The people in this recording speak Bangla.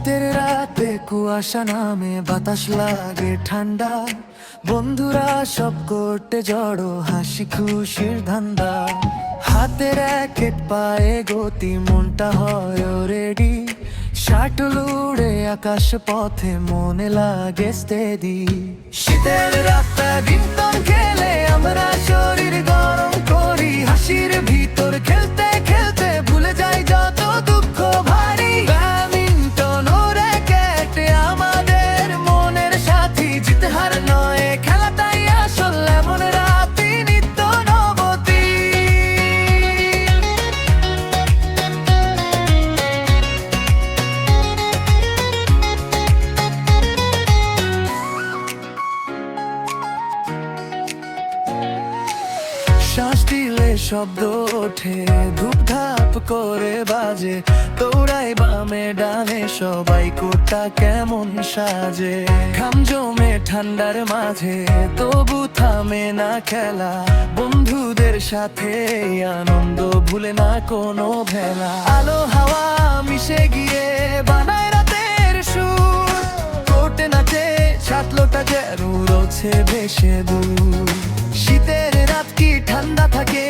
শীতের রাতে কুয়াশা নামে, বাতাস লাগে ঠান্ডা, বন্ধুরা সব করতে জড়ো, হাসি খুশির ধান্দা। হাতের র্যাকেট, পায়ে গতি, মনটা হয় রেডি, শাটল উড়ে আকাশ পথে, মনে লাগে স্টেডি। শীতের রাতে বিন্তন খেলে আমরা শরীর গরম করি, হাসির ভিতর খেলতে খেলতে ভুলে যাই যত দুঃখ ভারী। ব্যাডমিন্টন ও র্যাকেট আমাদের মনের সাথী, জিতে হার নয় খেলাটাই আসল, এমন রাতি নিত্য নবতী। শ্বাস দিলে শব্দ ওঠে, ধূপধাপ করে বাজে, দৌড়াই বামে ডানে, সবাই কোটা কেমন সাজে। ঘাম জমে ঠান্ডার মাঝে, তবু থামে না খেলা, বন্ধুদের সাথে আনন্দ ভুলে না কোনো ভেলা। আলো হাওয়া মিশে গিয়ে বানায় রাতের সুর, কোটে নাচে ছাতলোটা যেন রোছে ভেসে দূর। শীতের রাত কি ঠান্ডা থাকে